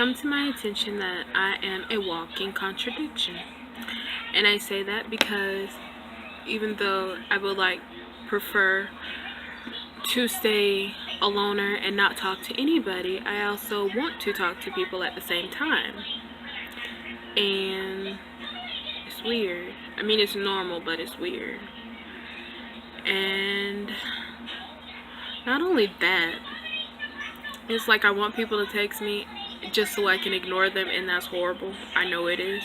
come to my attention that I am a walking contradiction. And I say that because even though I would prefer to stay a loner and not talk to anybody, I also want to talk to people at the same time. And it's weird. I mean, it's normal, but it's weird. And not only that, it's like I want people to text me just so I can ignore them, and that's horrible. I know it is,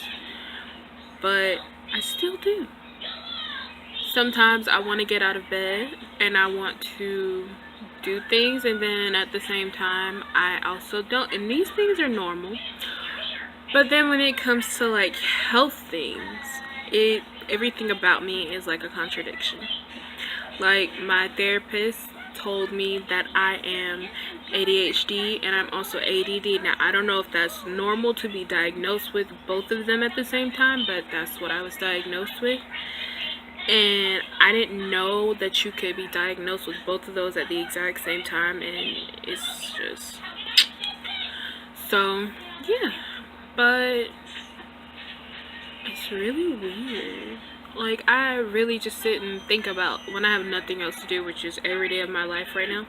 but I still do. Sometimes I want to get out of bed and I want to do things, and then at the same time I also don't. And these things are normal, but then when it comes to like health things, everything about me is like a contradiction. Like, my therapist told me that I am ADHD and I'm also ADD. Now, I don't know if that's normal to be diagnosed with both of them at the same time, but that's what I was diagnosed with. And I didn't know that you could be diagnosed with both of those at the exact same time, and it's just... So, yeah. But it's really weird. Like, I really just sit and think about when I have nothing else to do, which is every day of my life right now.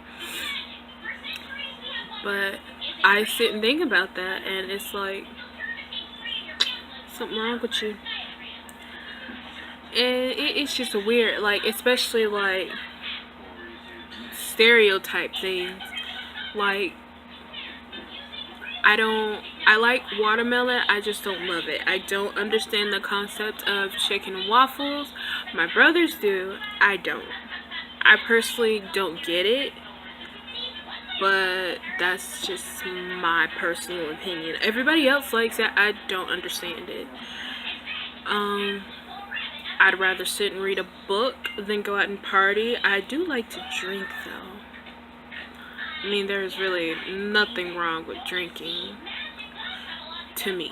But I sit and think about that, and it's like, something wrong with you. And it's just weird, like, especially like stereotype things. Like, I like watermelon, I just don't love it. I don't understand the concept of chicken and waffles. My brothers do, I don't. I personally don't get it, but that's just my personal opinion. Everybody else likes it, I don't understand it. I'd rather sit and read a book than go out and party. I do like to drink, though. I mean, there's really nothing wrong with drinking, to me.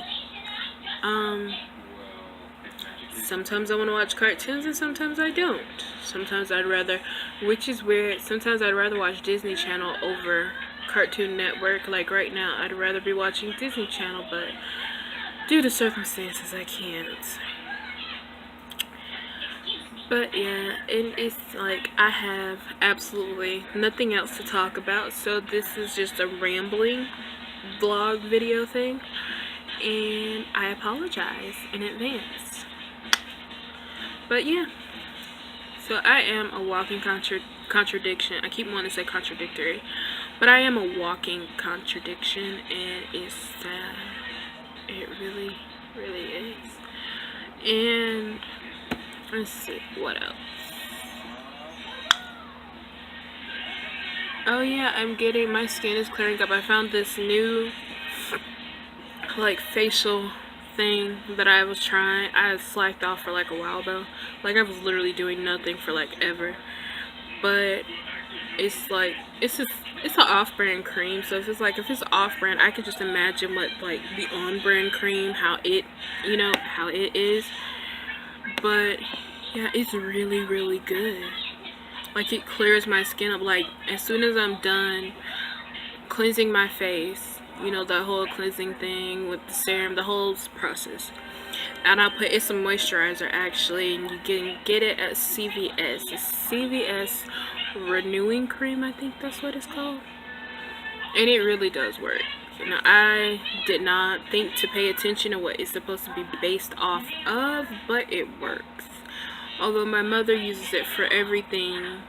Sometimes I want to watch cartoons and sometimes I don't. Sometimes I'd rather, which is weird, sometimes I'd rather watch Disney Channel over Cartoon Network. Like right now, I'd rather be watching Disney Channel, but due to circumstances, I can't. But yeah, it's like I have absolutely nothing else to talk about, so this is just a rambling vlog video thing, and I apologize in advance. But yeah, so I am a walking contradiction. I keep wanting to say contradictory, but I am a walking contradiction, and it's sad. It really, really is. And let's see, what else? Oh yeah, my skin is clearing up. I found this new, like, facial thing that I was trying. I had slacked off for like a while though. Like, I was literally doing nothing for like ever. But it's like, it's an off-brand cream, so if it's off-brand, I could just imagine what like the on-brand cream, how it is. But yeah, it's really, really good. Like, it clears my skin up. Like, as soon as I'm done cleansing my face, you know, the whole cleansing thing with the serum, the whole process, and it's a moisturizer actually, and you can get it at CVS. It's CVS renewing cream, I think that's what it's called, and it really does work. You know, I did not think to pay attention to what it's supposed to be based off of, but it works. Although my mother uses it for everything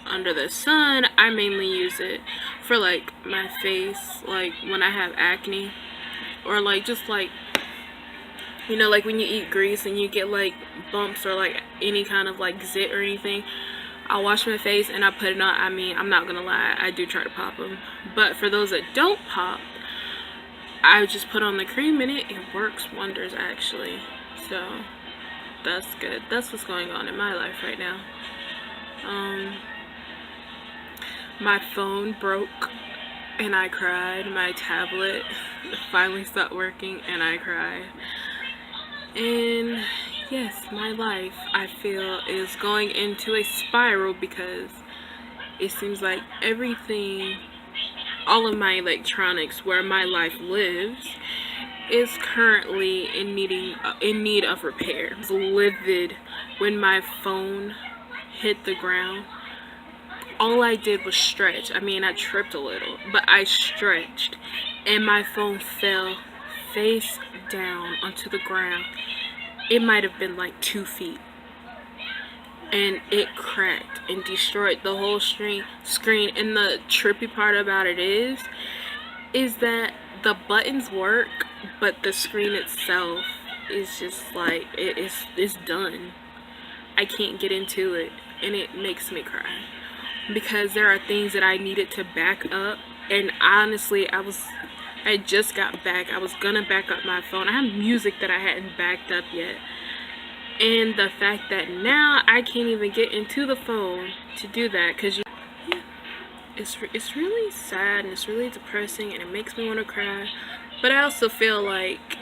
under the sun, I mainly use it for like my face, like when I have acne, or like just like, you know, like when you eat grease and you get like bumps or like any kind of like zit or anything. I'll wash my face and I put it on. I mean, I'm not gonna lie, I do try to pop them, but for those that don't pop, I just put on the cream and it works wonders actually. So that's good. That's what's going on in my life right now. My phone broke and I cried. My tablet finally stopped working and I cried. And yes, my life, I feel, is going into a spiral because it seems like everything all of my electronics where my life lives is currently in need of repair. I was livid when my phone hit the ground. All I did was stretch. I mean, I tripped a little, but I stretched, and my phone fell face down onto the ground. It might have been like 2 feet, and it cracked and destroyed the whole screen. And the trippy part about it is that the buttons work, but the screen itself is just like it's done. I can't get into it, and it makes me cry because there are things that I needed to back up, and honestly, I just got back. I was gonna back up my phone. I have music that I hadn't backed up yet, and the fact that now I can't even get into the phone to do that, because it's really sad and it's really depressing, and it makes me want to cry. But I also feel like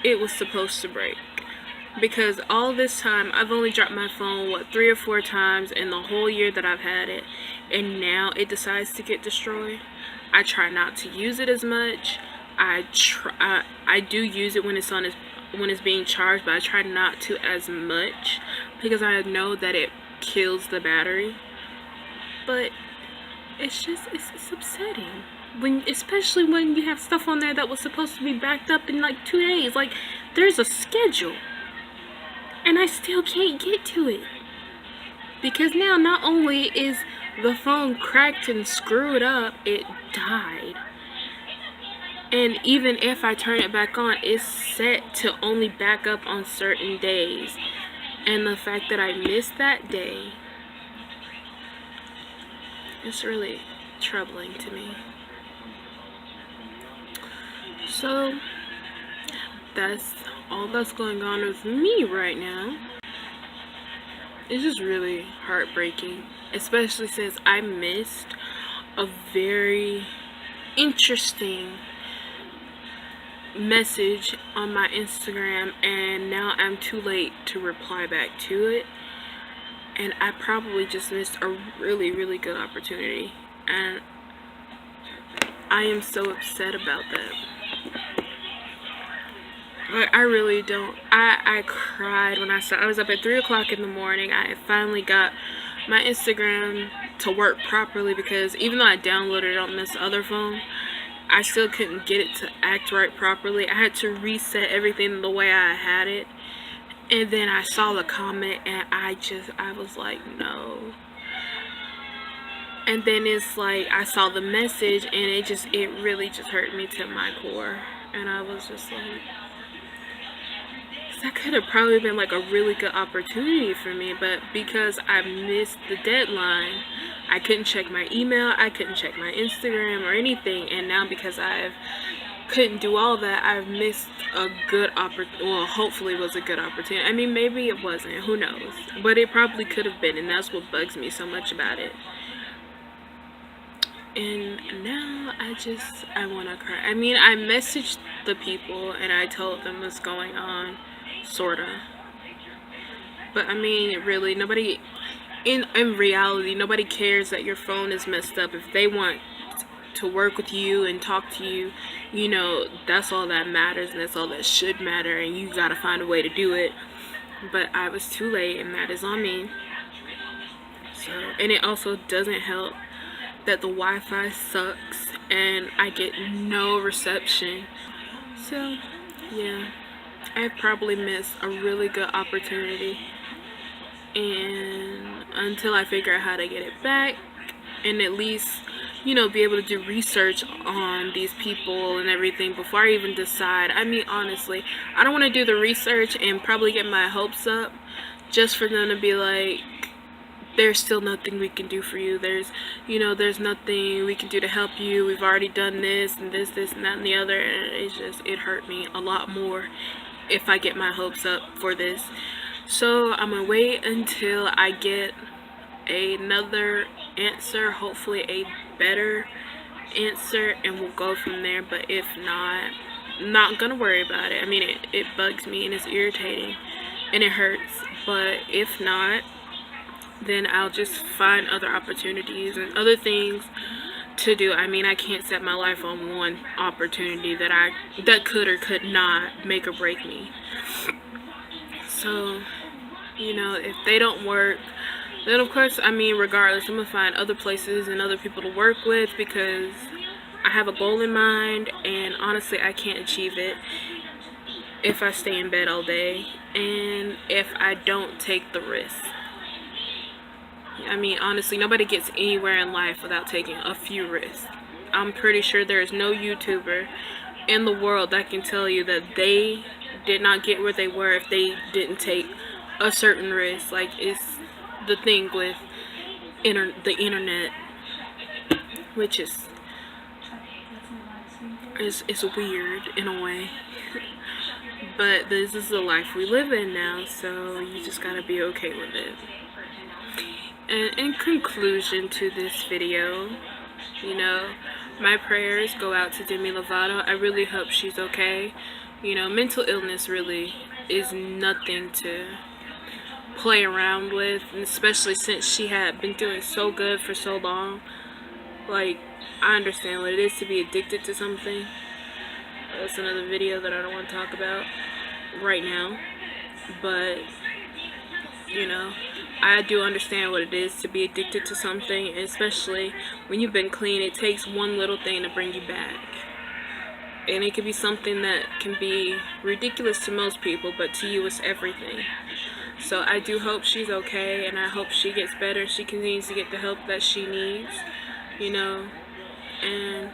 it was supposed to break, because all this time I've only dropped my phone 3 or 4 times in the whole year that I've had it, and now it decides to get destroyed. I try not to use it as much. I do use it when it's being charged, but I try not to as much because I know that it kills the battery. But it's upsetting, especially when you have stuff on there that was supposed to be backed up in like 2 days. Like, there's a schedule, and I still can't get to it because now not only is the phone cracked and screwed up, it died. And even if I turn it back on, it's set to only back up on certain days. And the fact that I missed that day, it's really troubling to me. So that's all that's going on with me right now. It's just really heartbreaking, especially since I missed a very interesting message on my Instagram, and now I'm too late to reply back to it, and I probably just missed a really, really good opportunity, and I am so upset about that. Like, I really don't. I cried when I was up at 3 o'clock in the morning. I finally got my Instagram to work properly, because even though I downloaded it on this other phone, I still couldn't get it to act right properly. I had to reset everything the way I had it. And then I saw the comment, and I was like, no. And then it's like, I saw the message, and it really just hurt me to my core. And I was just like, that could have probably been like a really good opportunity for me, but because I missed the deadline, I couldn't check my email, I couldn't check my Instagram or anything, and now because I couldn't do all that, I've missed a good opportunity. Well, hopefully it was a good opportunity. I mean, maybe it wasn't, who knows, but it probably could have been, and that's what bugs me so much about it. And now I want to cry. I mean, I messaged the people and I told them what's going on, sorta. But I mean, really, nobody, in reality, nobody cares that your phone is messed up. If they want to work with you and talk to you, you know, that's all that matters, and that's all that should matter, and you gotta find a way to do it. But I was too late, and that is on me. So, and it also doesn't help that the Wi-Fi sucks and I get no reception. So yeah, I probably missed a really good opportunity, and until I figure out how to get it back, and at least, you know, be able to do research on these people and everything before I even decide. I mean, honestly, I don't want to do the research and probably get my hopes up just for them to be like, there's still nothing we can do for you. There's nothing we can do to help you. We've already done this and this and that and the other. And it hurt me a lot more if I get my hopes up for this. So I'm gonna wait until I get another answer, hopefully a better answer, and we'll go from there. But if not, I'm not gonna worry about it. I mean, it bugs me and it's irritating and it hurts. But if not, then I'll just find other opportunities and other things to do. I mean, I can't set my life on one opportunity that could or could not make or break me. So, you know, if they don't work, then of course, I mean, regardless, I'm gonna find other places and other people to work with, because I have a goal in mind, and honestly, I can't achieve it if I stay in bed all day and if I don't take the risk. I mean, honestly, nobody gets anywhere in life without taking a few risks. I'm pretty sure there is no YouTuber in the world that can tell you that they did not get where they were if they didn't take a certain risk. Like, it's the thing with the internet, which is weird in a way. But this is the life we live in now, so you just gotta be okay with it. And in conclusion to this video, you know, my prayers go out to Demi Lovato. I really hope she's okay. You know, mental illness really is nothing to play around with, and especially since she had been doing so good for so long. Like, I understand what it is to be addicted to something. That's another video that I don't want to talk about right now. But, you know, I do understand what it is to be addicted to something, especially when you've been clean. It takes one little thing to bring you back. And it could be something that can be ridiculous to most people, but to you it's everything. So I do hope she's okay, and I hope she gets better. She continues to get the help that she needs, you know, and